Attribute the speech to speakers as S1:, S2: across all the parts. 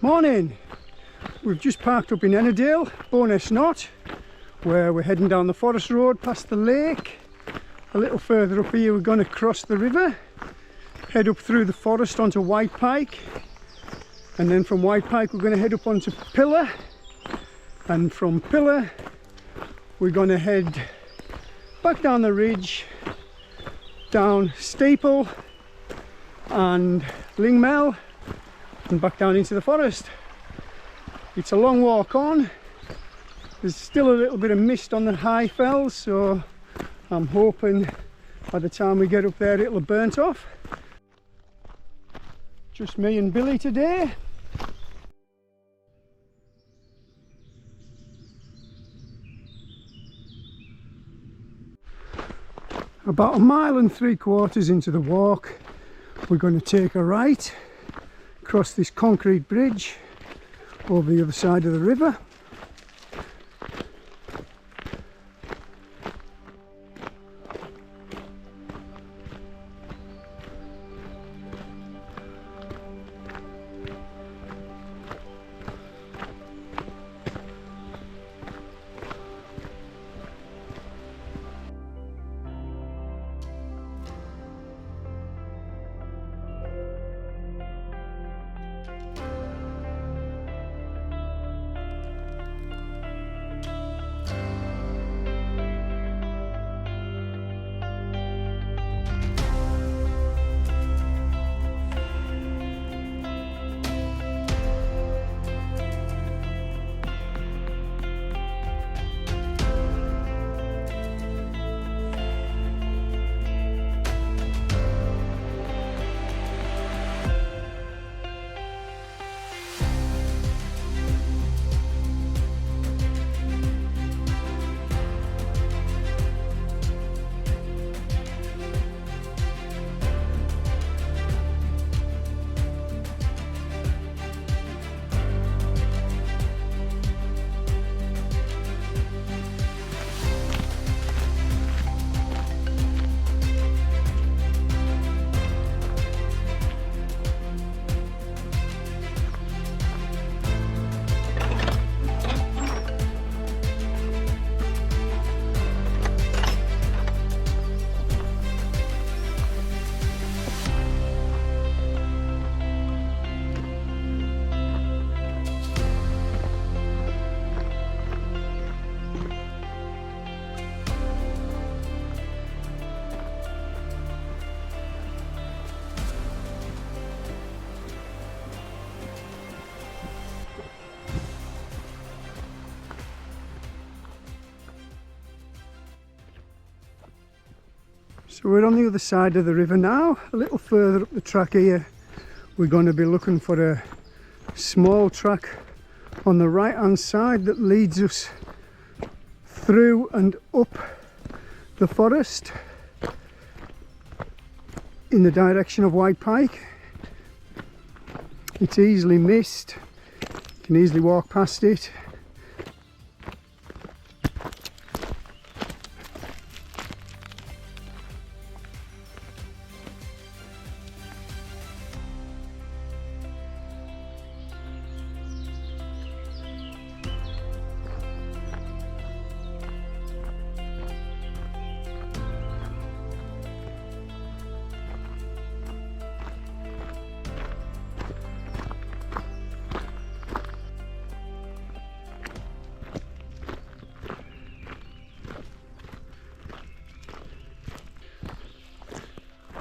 S1: Morning! We've just parked up in Ennerdale, Bowness Knott, where we're heading down the forest road past the lake. A little further up here we're going to cross the river, head up through the forest onto White Pike, and then from White Pike we're going to head up onto Pillar, and from Pillar we're going to head back down the ridge, down Steeple and Lingmell, and back down into the forest. It's a long walk on. There's still a little bit of mist on the high fells, so I'm hoping by the time we get up there it'll have burnt off. Just me and Billy today. About 1.75 miles into the walk, we're going to take a right, cross this concrete bridge over the other side of the river. So we're on the other side of the river now, a little further up the track here. We're going to be looking for a small track on the right hand side that leads us through and up the forest in the direction of White Pike. It's easily missed, you can easily walk past it.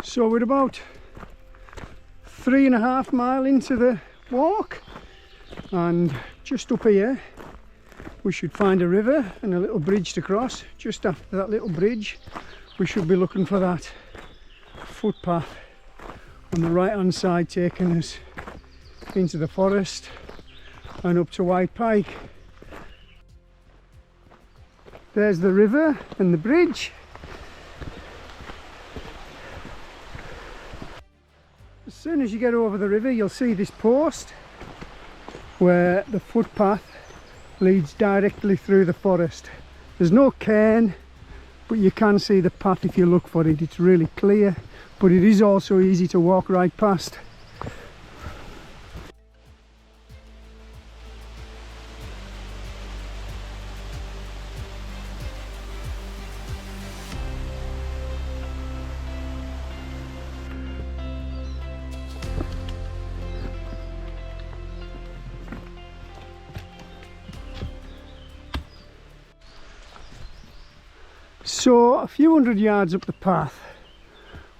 S1: So we're about 3.5 miles into the walk, and just up here we should find a river and a little bridge to cross. Just after that little bridge we should be looking for that footpath on the right hand side, taking us into the forest and up to White Pike. There's the river and the bridge. As soon as you get over the river you'll see this post where the footpath leads directly through the forest. There's no cairn, but you can see the path if you look for it. It's really clear, but it is also easy to walk right past. So a few hundred yards up the path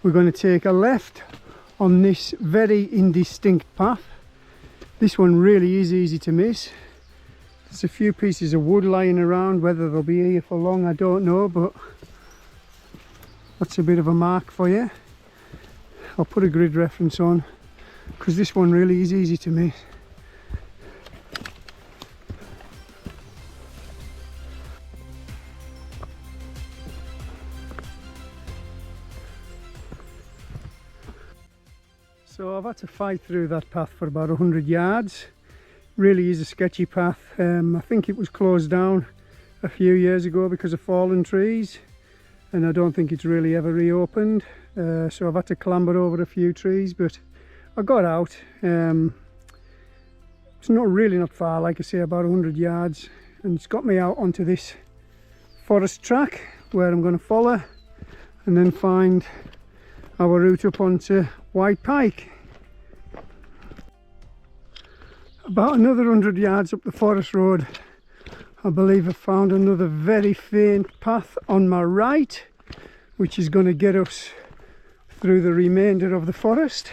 S1: we're going to take a left on this very indistinct path. This one really is easy to miss. There's a few pieces of wood lying around. Whether they'll be here for long I don't know, but that's a bit of a mark for you. I'll put a grid reference on because this one really is easy to miss. So I've had to fight through that path for about 100 yards. Really is a sketchy path. I think it was closed down a few years ago because of fallen trees, and I don't think it's really ever reopened. So I've had to clamber over a few trees, but I got out. It's not far, like I say, about 100 yards, and it's got me out onto this forest track where I'm going to follow and then find our route up onto White Pike. About another 100 yards up the forest road, I believe I found another very faint path on my right, which is going to get us through the remainder of the forest,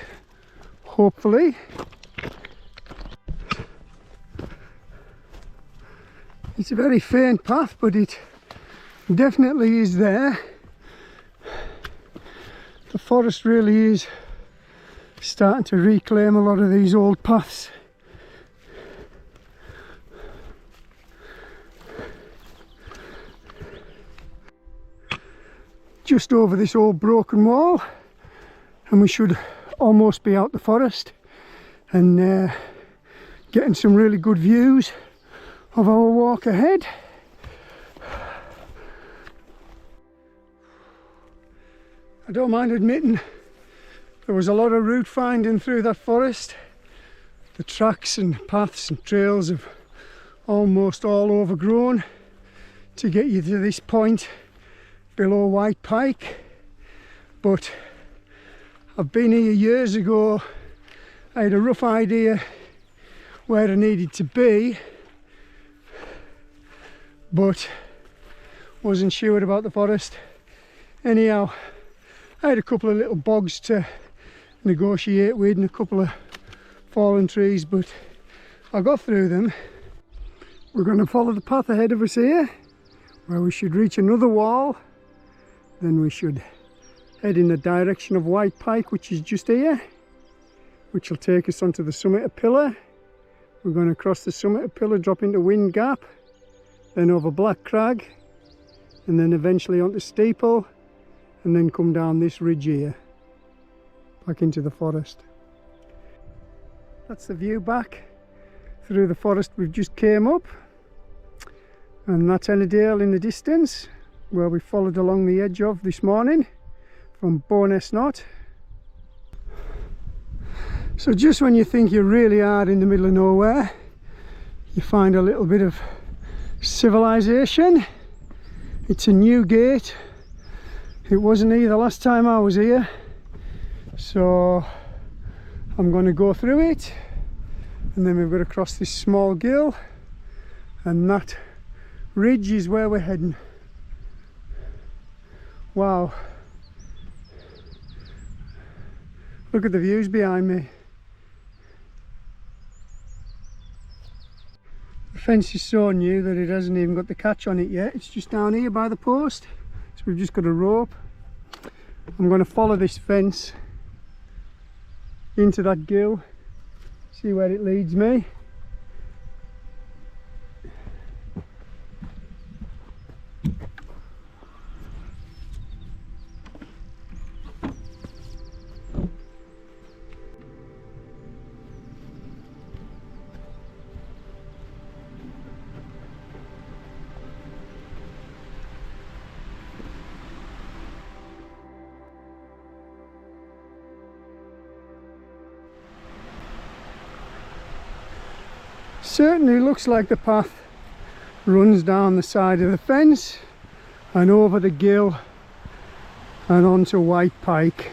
S1: hopefully. It's a very faint path, but it definitely is there. The forest really is starting to reclaim a lot of these old paths. Just over this old broken wall, and we should almost be out the forest and getting some really good views of our walk ahead. I don't mind admitting there was a lot of route finding through that forest. The tracks and paths and trails have almost all overgrown to get you to this point below White Pike, but I've been here years ago. I had a rough idea where I needed to be, but wasn't sure about the forest. Anyhow, I had a couple of little bogs to negotiate with and a couple of fallen trees, but I got through them. We're going to follow the path ahead of us here, where we should reach another wall. Then we should head in the direction of White Pike, which is just here, which will take us onto the summit of Pillar. We're going to cross the summit of Pillar, drop into Wind Gap, then over Black Crag, and then eventually onto Steeple, and then come down this ridge here, back into the forest. That's the view back through the forest we've just came up, and that's Ennerdale in the distance, where we followed along the edge of this morning from Bowness Knott. So just when you think you really are in the middle of nowhere, you find a little bit of civilization. It's a new gate. It wasn't here the last time I was here, so I'm going to go through it, and then we've got to cross this small gill, and that ridge is where we're heading. Wow, look at the views behind me. The fence is so new that it hasn't even got the catch on it yet. It's just down here by the post, so we've just got a rope. I'm going to follow this fence into that gill, see where it leads me. Certainly looks like the path runs down the side of the fence and over the gill and onto White Pike.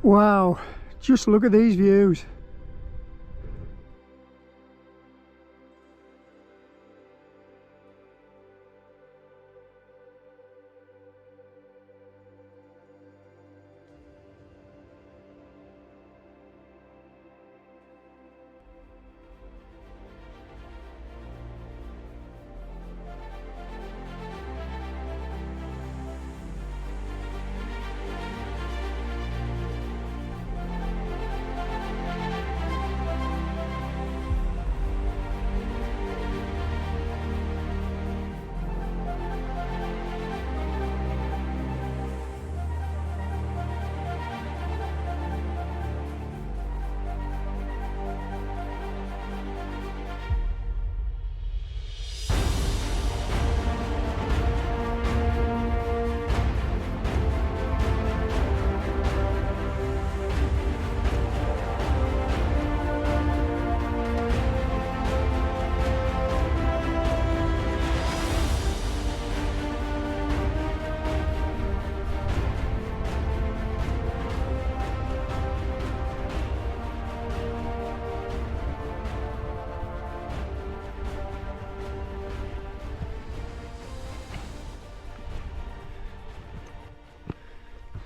S1: Wow, just look at these views.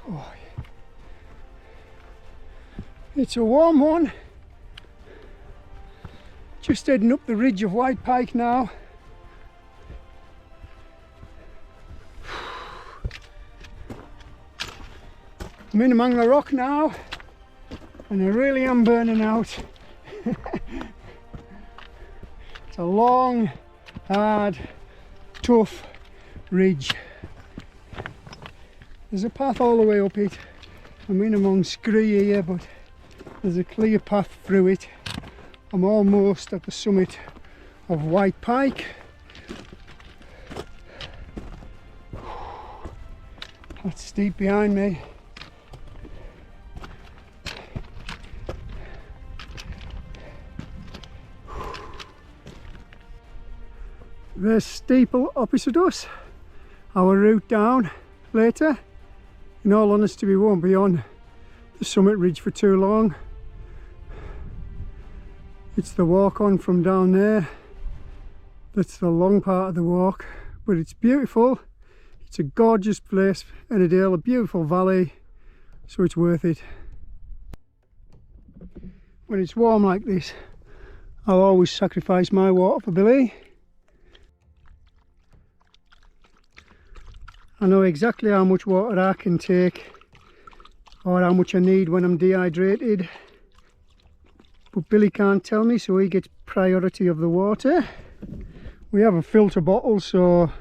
S1: Oh, it's a warm one. Just heading up the Ridge of White Pike now. I'm in among the rock now and I really am burning out. It's a long, hard, tough ridge. There's a path all the way up it. I'm in among scree here, but there's a clear path through it. I'm almost at the summit of White Pike. That's steep behind me. There's Steeple opposite us. Our route down later. In all honesty, we won't be on the summit ridge for too long. It's the walk on from down there. That's the long part of the walk, but it's beautiful. It's a gorgeous place, Ennerdale, a beautiful valley, so it's worth it. When it's warm like this, I'll always sacrifice my water for Billy. I know exactly how much water I can take or how much I need when I'm dehydrated, but Billy can't tell me, so he gets priority of the water. We have a filter bottle, so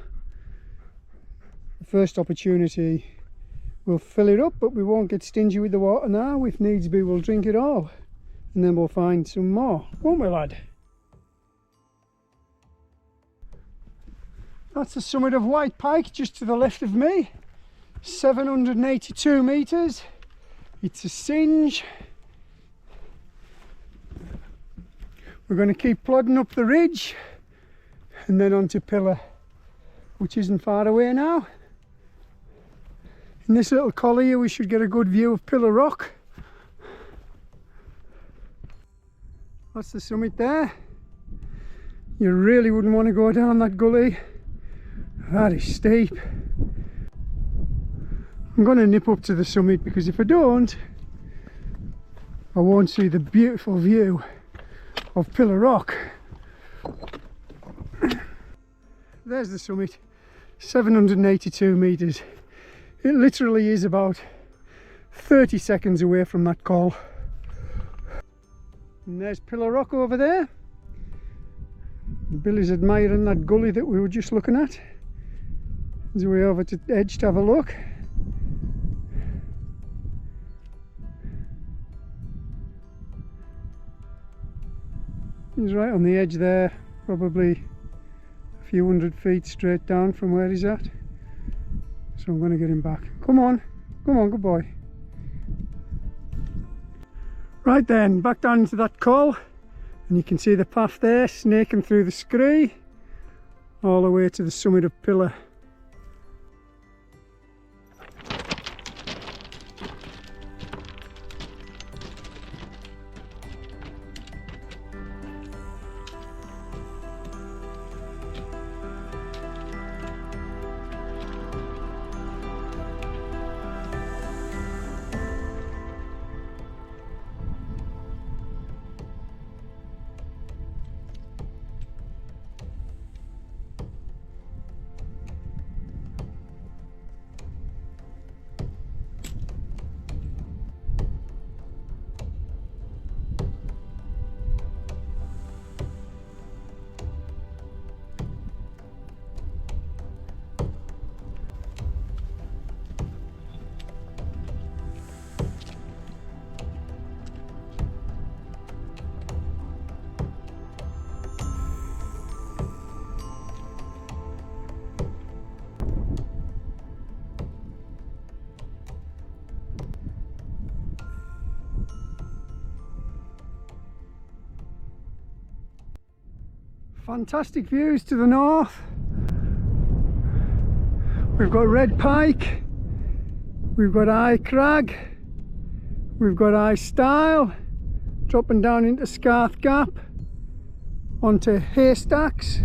S1: the first opportunity we'll fill it up, but we won't get stingy with the water now. If needs be, we'll drink it all and then we'll find some more, won't we, lad? That's the summit of White Pike just to the left of me. 782 metres. It's a singe. We're going to keep plodding up the ridge and then on to Pillar, which isn't far away now. In this little collar here we should get a good view of Pillar Rock. That's the summit there. You really wouldn't want to go down that gully. That is steep. I'm going to nip up to the summit because if I don't, I won't see the beautiful view of Pillar Rock. There's the summit, 782 metres. It literally is about 30 seconds away from that col. And there's Pillar Rock over there. Billy's admiring that gully that we were just looking at. There's a way over to the edge to have a look. He's right on the edge there, probably a few hundred feet straight down from where he's at. So I'm going to get him back. Come on, good boy. Right then, back down into that col, and you can see the path there snaking through the scree all the way to the summit of Pillar. Fantastic views to the north. We've got Red Pike, we've got High Crag, we've got High Stile, dropping down into Scarth Gap, onto Haystacks.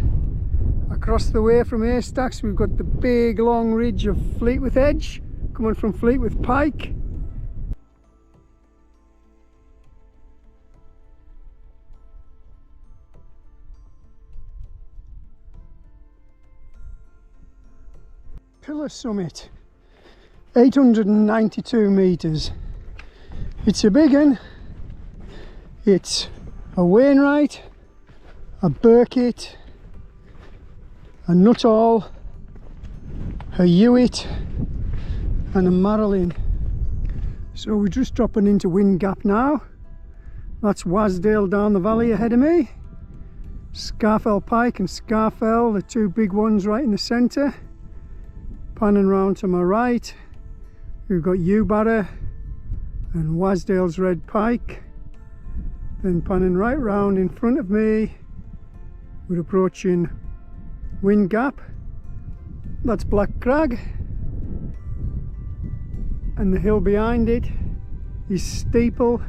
S1: Across the way from Haystacks we've got the big long ridge of Fleetwith Edge, coming from Fleetwith Pike. Pillar Summit, 892 metres. It's a big one. It's a Wainwright, a Burkitt, a Nuttall, a Hewitt and a Marilyn. So we're just dropping into Wind Gap now. That's Wasdale down the valley ahead of me. Scafell Pike and Scafell, the two big ones right in the centre. Panning round to my right, we've got Ewbarrow and Wasdale's Red Pike. Then panning right round in front of me, we're approaching Wind Gap. That's Black Crag. And the hill behind it is Steeple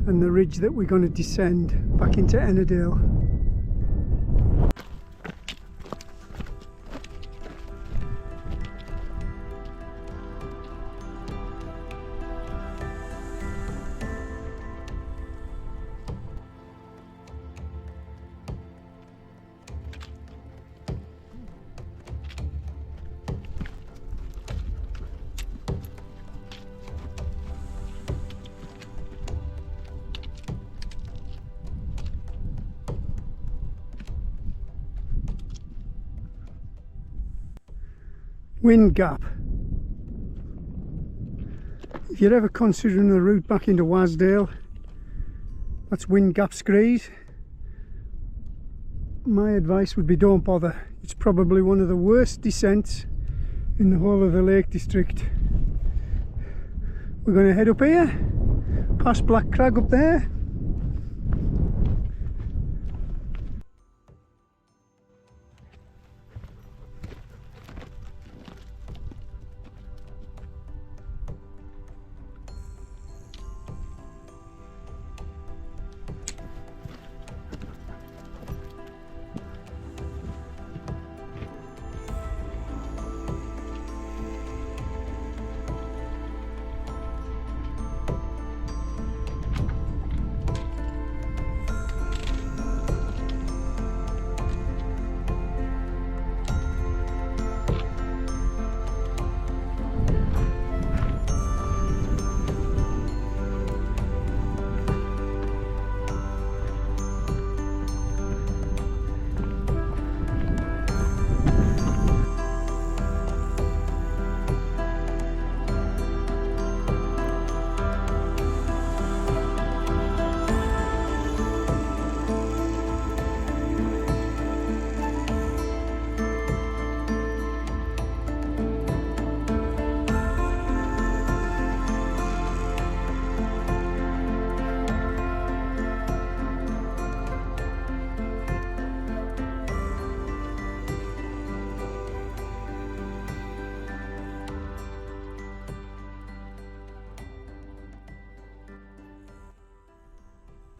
S1: and the ridge that we're going to descend back into Ennerdale. Wind Gap. If you're ever considering a route back into Wasdale, that's Wind Gap Screes. My advice would be don't bother. It's probably one of the worst descents in the whole of the Lake District. We're going to head up here, past Black Crag up there.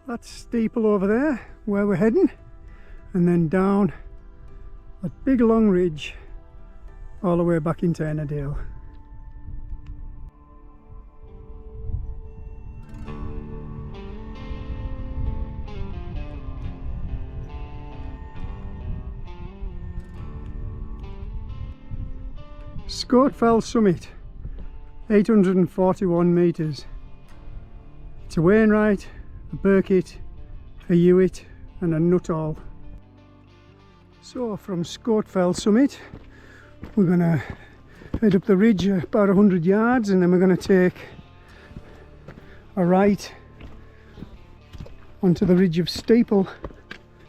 S1: That's Steeple over there, where we're heading, and then down that big long ridge all the way back into Ennerdale. Scoat Fell Summit, 841 metres. It's a Wainwright, a Burkitt, a Hewitt and a Nuttall. So from Scoat Fell Summit we're going to head up the ridge about 100 yards and then we're going to take a right onto the ridge of Steeple.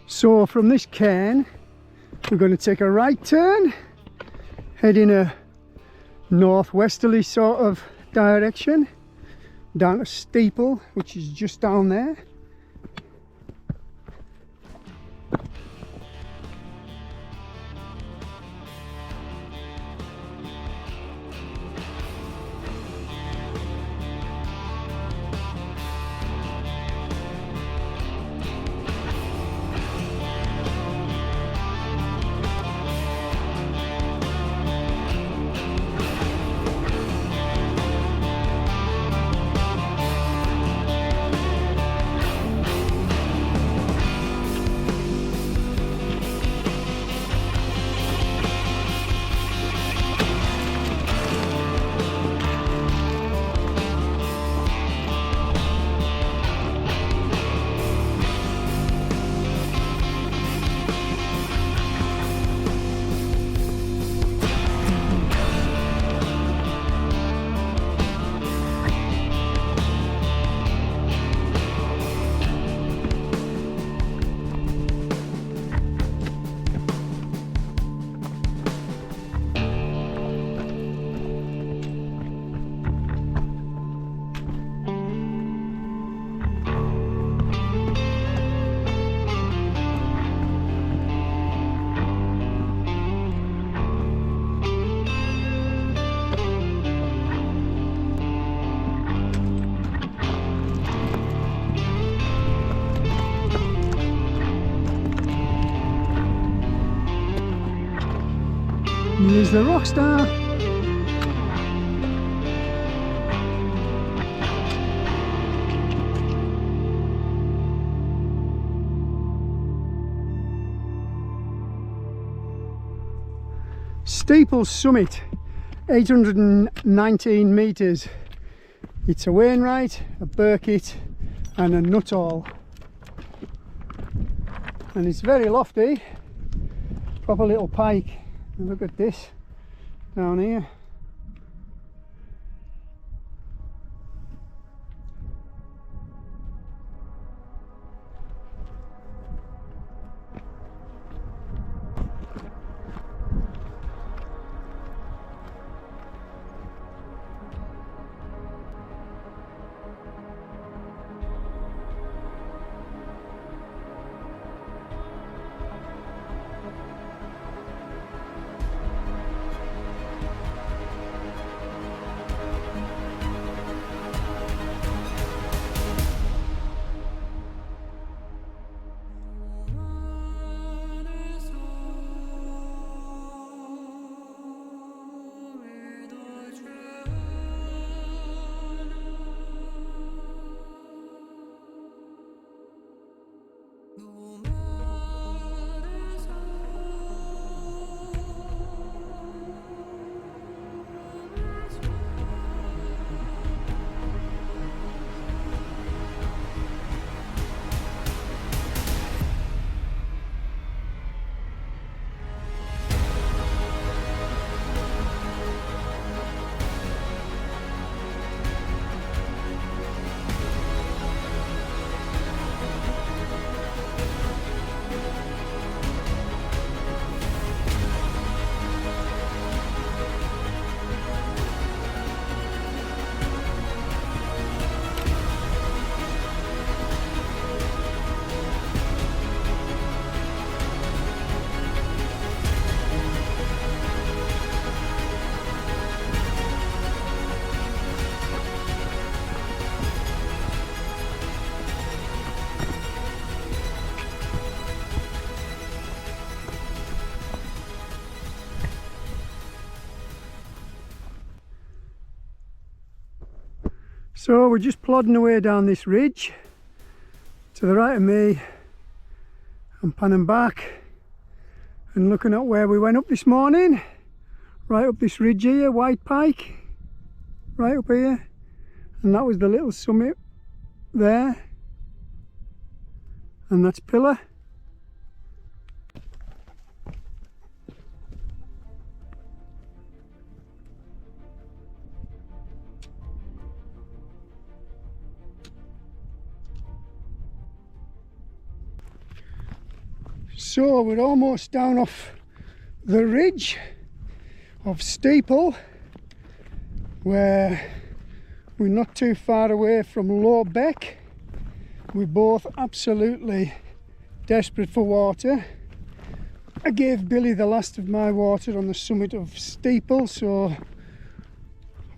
S1: So from this cairn we're going to take a right turn, head in a northwesterly sort of direction down to Steeple, which is just down there. There's the rock star. Steeple summit, 819 metres. It's a Wainwright, a Burkitt and a Nuttall. And it's very lofty, proper little pike. And look at this down here. So we're just plodding away down this ridge. To the right of me, I'm panning back and looking at where we went up this morning. Right up this ridge here, White Pike, right up here. And that was the little summit there. And that's Pillar. So we're almost down off the ridge of Steeple, where we're not too far away from Low Beck. We're both absolutely desperate for water. I gave Billy the last of my water on the summit of Steeple, so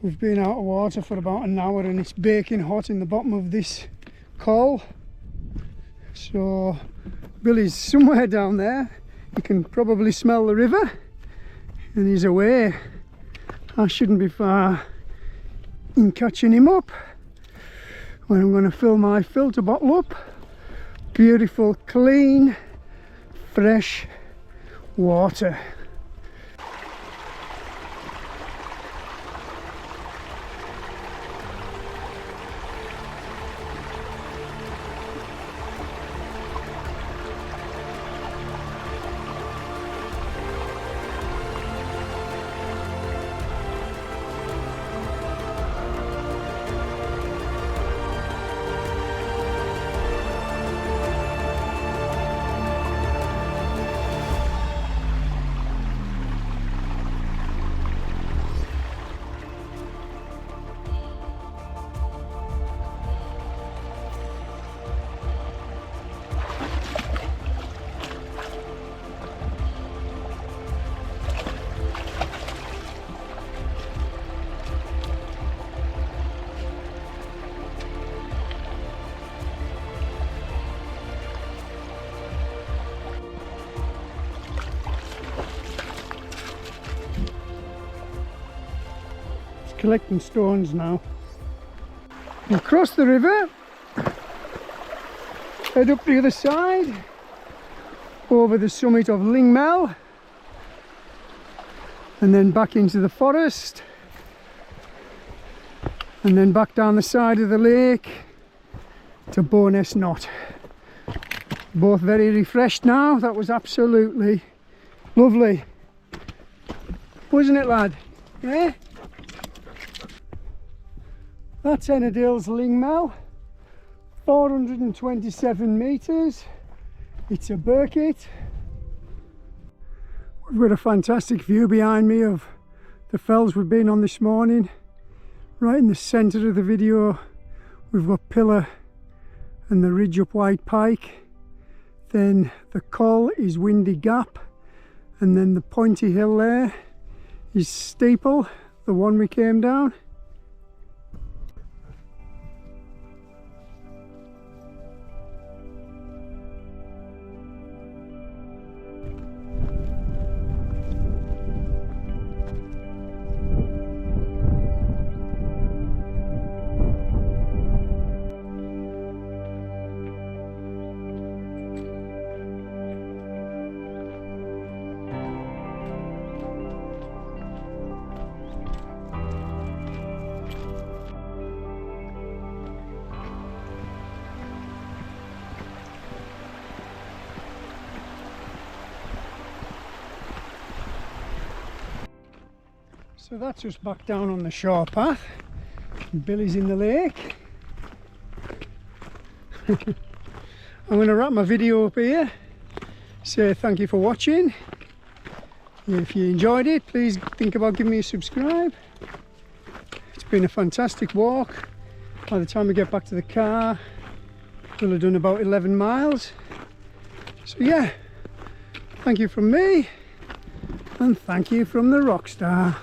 S1: we've been out of water for about an hour and it's baking hot in the bottom of this col. So Billy's somewhere down there. You can probably smell the river and he's away. I shouldn't be far in catching him up when I'm going to fill my filter bottle up. Beautiful, clean, fresh water. collecting stones now. We'll cross the river, head up the other side, over the summit of Lingmell, and then back into the forest, and then back down the side of the lake to Bowness Knott. Both very refreshed now. That was absolutely lovely, wasn't it, lad? Yeah? That's Ennerdale's Lingmell, 427 metres. It's a Burkitt. We've got a fantastic view behind me of the fells we've been on this morning. Right in the centre of the video we've got Pillar and the Ridge of White Pike. Then the Col is Windy Gap, and then the pointy hill there is Steeple, the one we came down. So that's us back down on the shore path. Billy's in the lake. I'm going to wrap my video up here. Say thank you for watching. If you enjoyed it, please think about giving me a subscribe. It's been a fantastic walk. By the time we get back to the car, we'll have done about 11 miles. So yeah, thank you from me, and thank you from the Rockstar.